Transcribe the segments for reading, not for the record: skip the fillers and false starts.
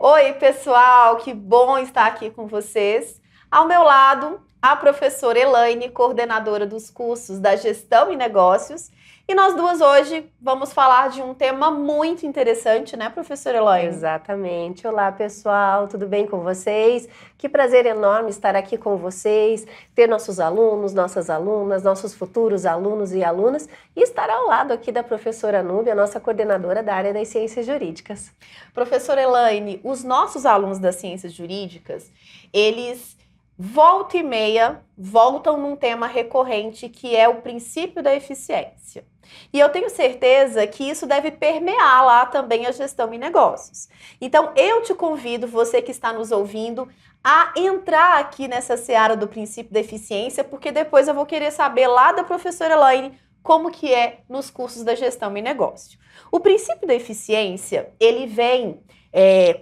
Oi, pessoal, que bom estar aqui com vocês. Ao meu lado, a professora Elaine, coordenadora dos cursos da Gestão e Negócios. E nós duas hoje vamos falar de um tema muito interessante, né, professora Elaine? Exatamente. Olá, pessoal, tudo bem com vocês? Que prazer enorme estar aqui com vocês, ter nossos alunos, nossas alunas, nossos futuros alunos e alunas e estar ao lado aqui da professora Núbia, nossa coordenadora da área das Ciências Jurídicas. Professora Elaine, os nossos alunos das Ciências Jurídicas, eles volta e meia voltam num tema recorrente que é o princípio da eficiência. E eu tenho certeza que isso deve permear lá também a gestão em negócios. Então, eu te convido, você que está nos ouvindo, a entrar aqui nessa seara do princípio da eficiência, porque depois eu vou querer saber lá da professora Elaine como que é nos cursos da gestão em negócio. O princípio da eficiência, ele vem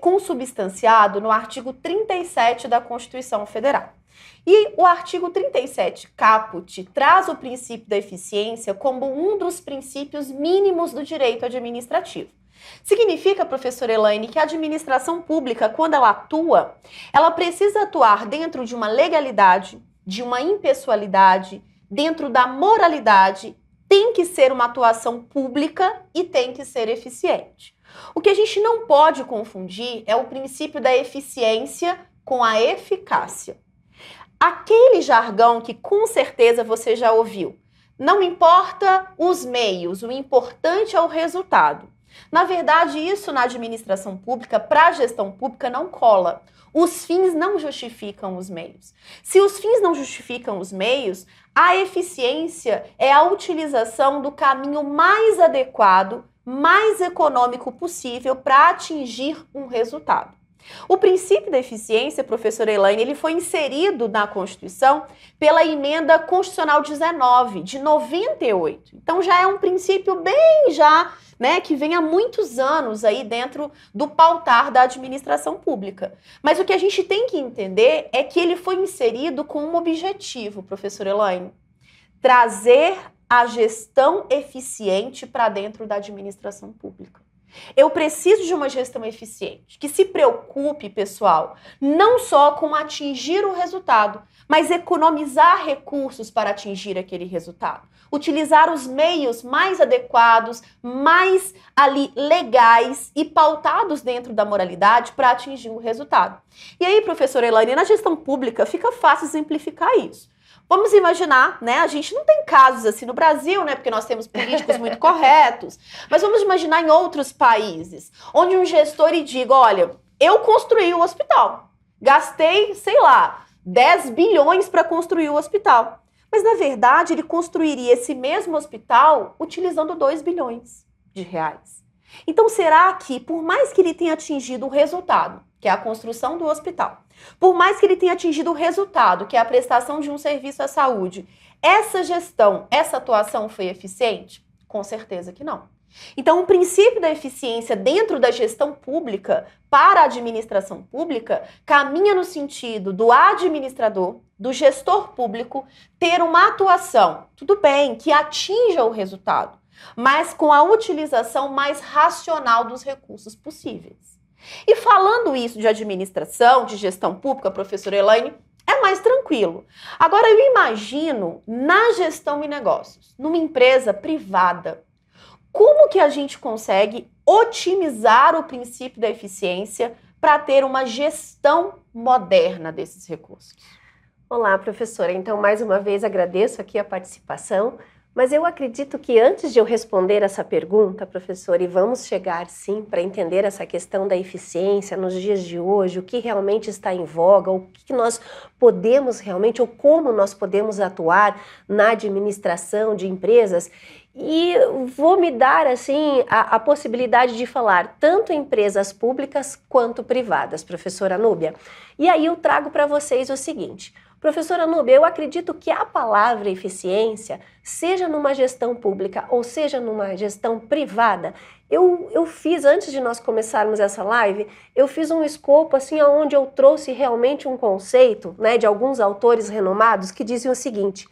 consubstanciado no artigo 37 da Constituição Federal. E o artigo 37, caput, traz o princípio da eficiência como um dos princípios mínimos do direito administrativo. Significa, professora Elaine, que a administração pública, quando ela atua, ela precisa atuar dentro de uma legalidade, de uma impessoalidade, dentro da moralidade, tem que ser uma atuação pública e tem que ser eficiente. O que a gente não pode confundir é o princípio da eficiência com a eficácia. Aquele jargão que com certeza você já ouviu. Não importa os meios, o importante é o resultado. Na verdade, isso na administração pública, para a gestão pública, não cola. Os fins não justificam os meios. Se os fins não justificam os meios, a eficiência é a utilização do caminho mais adequado, mais econômico possível para atingir um resultado. O princípio da eficiência, professora Elaine, ele foi inserido na Constituição pela emenda constitucional 19, de 98. Então já é um princípio bem que vem há muitos anos aí dentro do pautar da administração pública. Mas o que a gente tem que entender é que ele foi inserido com um objetivo, professora Elaine: trazer a gestão eficiente para dentro da administração pública. Eu preciso de uma gestão eficiente, que se preocupe, pessoal, não só com atingir o resultado, mas economizar recursos para atingir aquele resultado. Utilizar os meios mais adequados, mais legais e pautados dentro da moralidade para atingir o resultado. E aí, professora Elaine, na gestão pública fica fácil exemplificar isso. Vamos imaginar, né? A gente não tem casos assim no Brasil, né? Porque nós temos políticos muito corretos. Mas vamos imaginar em outros países, onde um gestor diga: olha, eu construí o hospital. Gastei, 10 bilhões para construir o hospital. Mas, na verdade, ele construiria esse mesmo hospital utilizando 2 bilhões de reais. Então, será que, por mais que ele tenha atingido o resultado, que é a construção do hospital, por mais que ele tenha atingido o resultado, que é a prestação de um serviço à saúde, essa gestão, essa atuação foi eficiente? Com certeza que não. Então, o princípio da eficiência dentro da gestão pública para a administração pública caminha no sentido do administrador, do gestor público, ter uma atuação, tudo bem, que atinja o resultado, mas com a utilização mais racional dos recursos possíveis. E falando isso de administração, de gestão pública, professora Elaine, é mais tranquilo. Agora, eu imagino na gestão e negócios, numa empresa privada, como que a gente consegue otimizar o princípio da eficiência para ter uma gestão moderna desses recursos? Olá, professora. Então, mais uma vez, agradeço aqui a participação. Mas eu acredito que antes de eu responder essa pergunta, professora, e vamos chegar sim para entender essa questão da eficiência nos dias de hoje, o que realmente está em voga, o que nós podemos realmente, ou como nós podemos atuar na administração de empresas, e vou me dar assim a possibilidade de falar tanto em empresas públicas quanto privadas, professora Núbia. E aí eu trago para vocês o seguinte: professora Núbia, eu acredito que a palavra eficiência, seja numa gestão pública ou seja numa gestão privada, eu fiz, antes de nós começarmos essa live, eu fiz um escopo assim onde eu trouxe realmente um conceito, né, de alguns autores renomados que diziam o seguinte: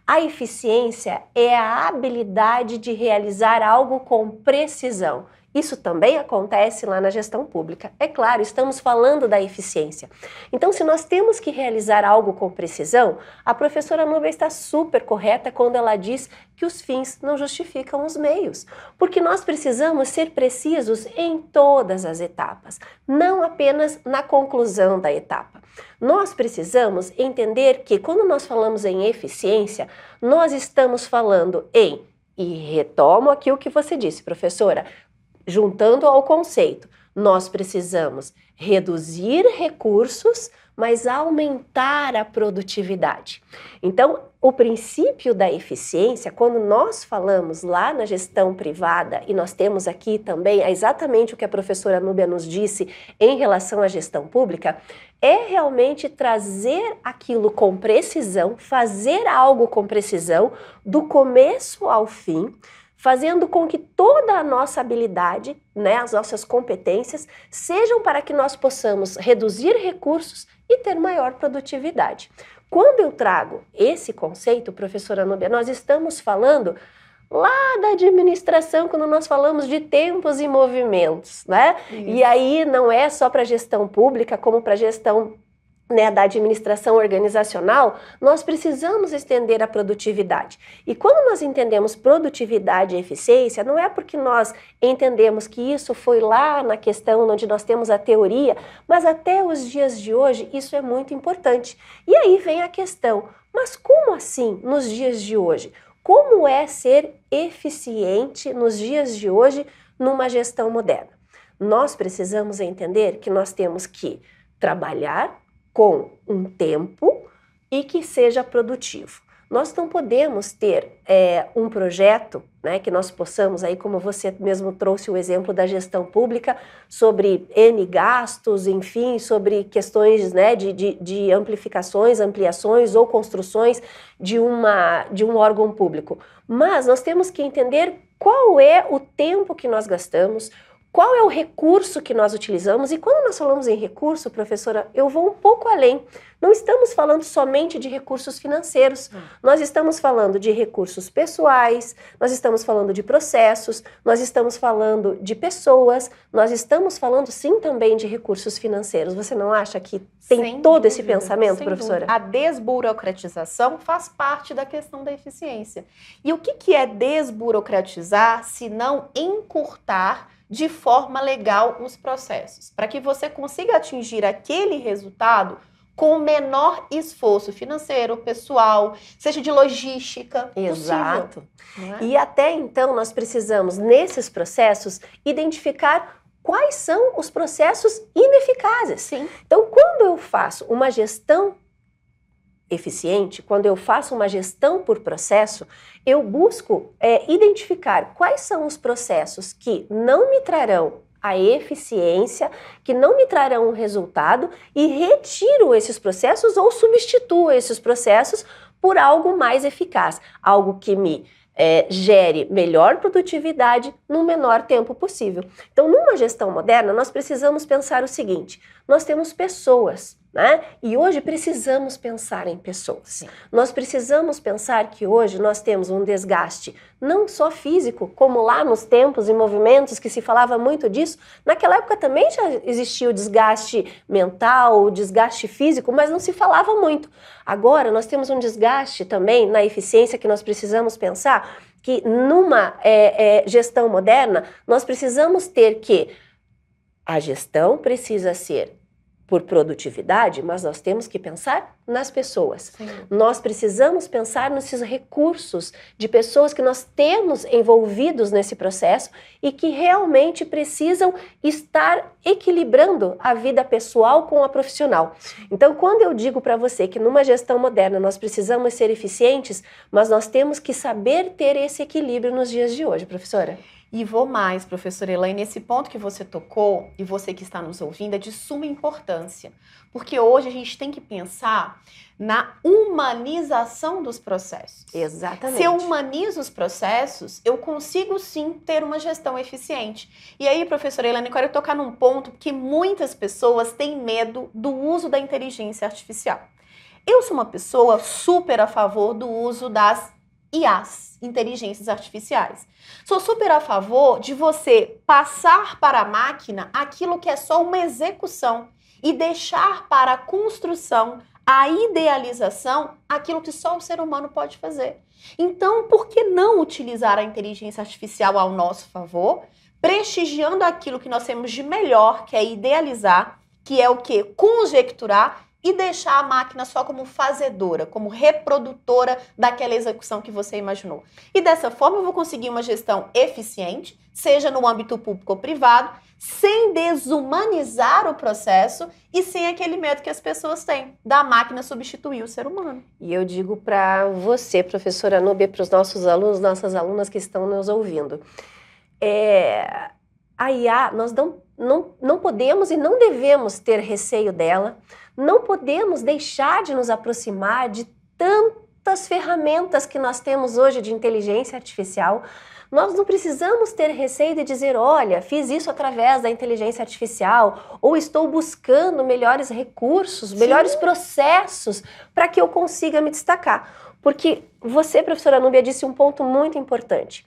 a eficiência é a habilidade de realizar algo com precisão Isso também acontece lá na gestão pública. É claro, estamos falando da eficiência. Então, se nós temos que realizar algo com precisão, a professora Núbia está super correta quando ela diz que os fins não justificam os meios, porque nós precisamos ser precisos em todas as etapas, não apenas na conclusão da etapa. Nós precisamos entender que quando nós falamos em eficiência, nós estamos falando em, e retomo aqui o que você disse, professora, juntando ao conceito, nós precisamos reduzir recursos, mas aumentar a produtividade. Então, o princípio da eficiência, quando nós falamos lá na gestão privada, e nós temos aqui também exatamente o que a professora Núbia nos disse em relação à gestão pública, é realmente trazer aquilo com precisão, fazer algo com precisão, do começo ao fim, fazendo com que toda a nossa habilidade, né, as nossas competências, sejam para que nós possamos reduzir recursos e ter maior produtividade. Quando eu trago esse conceito, professora Núbia, nós estamos falando lá da administração, quando nós falamos de tempos e movimentos, né? Isso. E aí não é só para a gestão pública, como para a gestão, né, da administração organizacional, nós precisamos estender a produtividade. E quando nós entendemos produtividade e eficiência, não é porque nós entendemos que isso foi lá na questão onde nós temos a teoria, mas até os dias de hoje isso é muito importante. E aí vem a questão, mas como assim nos dias de hoje? Como é ser eficiente nos dias de hoje numa gestão moderna? Nós precisamos entender que nós temos que trabalhar com um tempo e que seja produtivo. Nós não podemos ter um projeto, né, que nós possamos, aí como você mesmo trouxe o exemplo da gestão pública, sobre N gastos, enfim, sobre questões, né, de amplificações, ampliações ou construções de um órgão público. Mas nós temos que entender qual é o tempo que nós gastamos, qual é o recurso que nós utilizamos? E quando nós falamos em recurso, professora, eu vou um pouco além. Não estamos falando somente de recursos financeiros. Nós estamos falando de recursos pessoais, nós estamos falando de processos, nós estamos falando de pessoas, nós estamos falando sim também de recursos financeiros. Você não acha que tem todo esse pensamento, professora? A desburocratização faz parte da questão da eficiência. E o que é desburocratizar se não encurtar de forma legal os processos, para que você consiga atingir aquele resultado com o menor esforço financeiro, pessoal, seja de logística. Exato. Possível, né? E até então nós precisamos, nesses processos, identificar quais são os processos ineficazes. Sim. Então, quando eu faço uma gestão eficiente, quando eu faço uma gestão por processo, eu busco identificar quais são os processos que não me trarão a eficiência, que não me trarão um resultado e retiro esses processos ou substituo esses processos por algo mais eficaz, algo que me gere melhor produtividade no menor tempo possível. Então, numa gestão moderna, nós precisamos pensar o seguinte, nós temos pessoas, né? E hoje precisamos pensar em pessoas. Sim. Nós precisamos pensar que hoje nós temos um desgaste não só físico, como lá nos tempos e movimentos que se falava muito disso. Naquela época também já existia o desgaste mental, o desgaste físico, mas não se falava muito. Agora nós temos um desgaste também na eficiência que nós precisamos pensar que numa gestão moderna nós precisamos ter que a gestão precisa ser por produtividade, mas nós temos que pensar nas pessoas. Sim. Nós precisamos pensar nesses recursos de pessoas que nós temos envolvidos nesse processo e que realmente precisam estar equilibrando a vida pessoal com a profissional. Então, quando eu digo para você que numa gestão moderna nós precisamos ser eficientes, mas nós temos que saber ter esse equilíbrio nos dias de hoje, professora. E vou mais, professora Elaine, nesse ponto que você tocou, e você que está nos ouvindo, é de suma importância. Porque hoje a gente tem que pensar na humanização dos processos. Exatamente. Se eu humanizo os processos, eu consigo sim ter uma gestão eficiente. E aí, professora Elaine, eu quero tocar num ponto que muitas pessoas têm medo do uso da inteligência artificial. Eu sou uma pessoa super a favor do uso das IAs, inteligências artificiais. Sou super a favor de você passar para a máquina aquilo que é só uma execução e deixar para a construção, a idealização, aquilo que só o ser humano pode fazer. Então, por que não utilizar a inteligência artificial ao nosso favor, prestigiando aquilo que nós temos de melhor, que é idealizar, que é o quê? Conjecturar e deixar a máquina só como fazedora, como reprodutora daquela execução que você imaginou. E dessa forma eu vou conseguir uma gestão eficiente, seja no âmbito público ou privado, sem desumanizar o processo e sem aquele medo que as pessoas têm da máquina substituir o ser humano. E eu digo para você, professora Núbia, para os nossos alunos, nossas alunas que estão nos ouvindo, a IA, nós não podemos e não devemos ter receio dela, não podemos deixar de nos aproximar de tantas ferramentas que nós temos hoje de inteligência artificial. Nós não precisamos ter receio de dizer, olha, fiz isso através da inteligência artificial, ou estou buscando melhores recursos, melhores processos para que eu consiga me destacar. Porque você, professora Núbia, disse um ponto muito importante.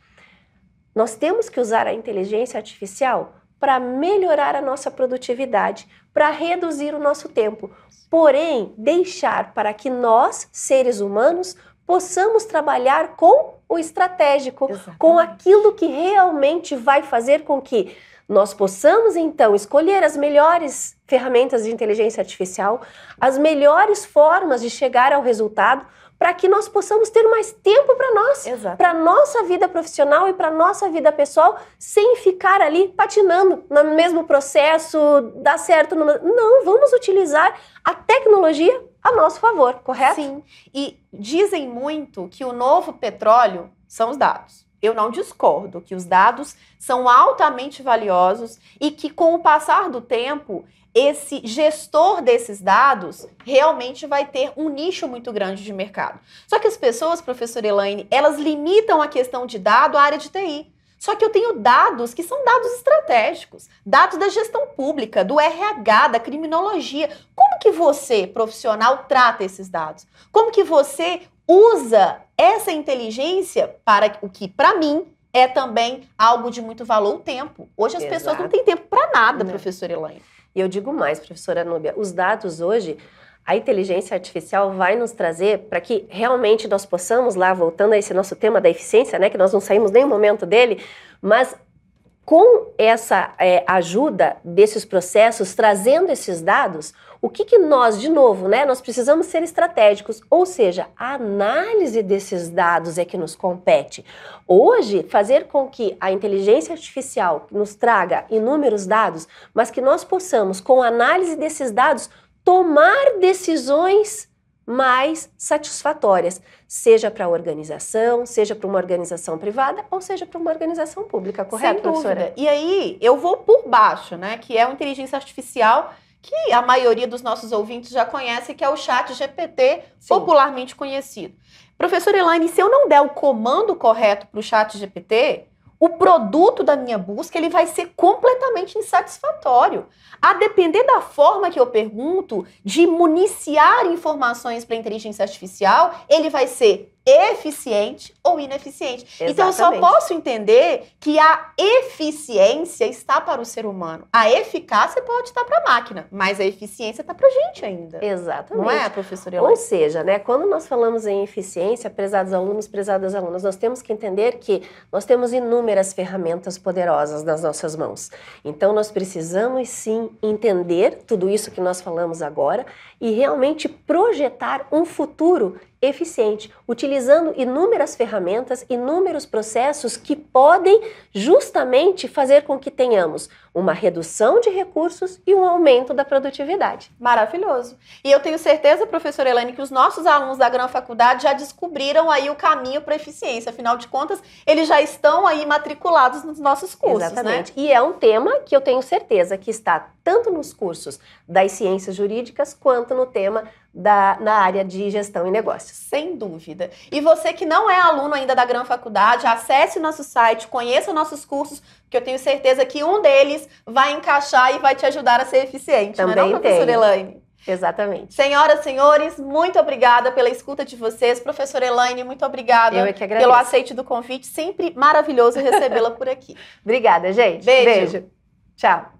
Nós temos que usar a inteligência artificial para melhorar a nossa produtividade, para reduzir o nosso tempo. Porém, deixar para que nós, seres humanos, possamos trabalhar com o estratégico, com aquilo que realmente vai fazer com que nós possamos, então, escolher as melhores ferramentas de inteligência artificial, as melhores formas de chegar ao resultado, para que nós possamos ter mais tempo para nós, para a nossa vida profissional e para a nossa vida pessoal, sem ficar ali patinando no mesmo processo, dá certo. Não, vamos utilizar a tecnologia a nosso favor, correto? Sim, e dizem muito que o novo petróleo são os dados. Eu não discordo que os dados são altamente valiosos e que com o passar do tempo, esse gestor desses dados realmente vai ter um nicho muito grande de mercado. Só que as pessoas, professora Elaine, elas limitam a questão de dado à área de TI. Só que eu tenho dados que são dados estratégicos, dados da gestão pública, do RH, da criminologia. Como que você, profissional, trata esses dados? Como que você usa essa inteligência para o que, para mim, é também algo de muito valor, o tempo. Hoje as pessoas não têm tempo para nada, professora Elaine. E eu digo mais, professora Núbia, os dados hoje, a inteligência artificial vai nos trazer para que realmente nós possamos, lá voltando a esse nosso tema da eficiência, né, que nós não saímos nem um momento dele, mas com essa ajuda desses processos, trazendo esses dados, o que nós, de novo, né, nós precisamos ser estratégicos, ou seja, a análise desses dados é que nos compete. Hoje, fazer com que a inteligência artificial nos traga inúmeros dados, mas que nós possamos, com a análise desses dados, tomar decisões mais satisfatórias, seja para a organização, seja para uma organização privada ou seja para uma organização pública, correto, professora? Sem dúvida. E aí, eu vou por baixo, né, que é uma inteligência artificial que a maioria dos nossos ouvintes já conhece, que é o ChatGPT, popularmente conhecido. Professora Elaine, se eu não der o comando correto para o ChatGPT, o produto da minha busca ele vai ser completamente insatisfatório. A depender da forma que eu pergunto, de municiar informações para a inteligência artificial, ele vai ser eficiente ou ineficiente. Exatamente. Então eu só posso entender que a eficiência está para o ser humano. A eficácia pode estar para a máquina, mas a eficiência está para a gente ainda. Exatamente. Não é, professora Elaine? Ou seja, né, quando nós falamos em eficiência, prezados alunos, prezadas alunas, nós temos que entender que nós temos inúmeras ferramentas poderosas nas nossas mãos. Então nós precisamos sim entender tudo isso que nós falamos agora e realmente projetar um futuro eficiente, utilizando inúmeras ferramentas, inúmeros processos que podem justamente fazer com que tenhamos uma redução de recursos e um aumento da produtividade. Maravilhoso. E eu tenho certeza, professora Elaine, que os nossos alunos da Gran Faculdade já descobriram aí o caminho para a eficiência. Afinal de contas, eles já estão aí matriculados nos nossos cursos, exatamente. Né? E é um tema que eu tenho certeza que está tanto nos cursos das ciências jurídicas quanto no tema na área de gestão e negócios. Sem dúvida. E você que não é aluno ainda da Gran Faculdade, acesse o nosso site, conheça nossos cursos, que eu tenho certeza que um deles vai encaixar e vai te ajudar a ser eficiente. Também não é não, professora Elaine? Exatamente. Senhoras, senhores, muito obrigada pela escuta de vocês. Professora Elaine, muito obrigada Eu é que agradeço. pelo aceite do convite. Sempre maravilhoso recebê-la por aqui. Obrigada, gente. Beijo. Tchau.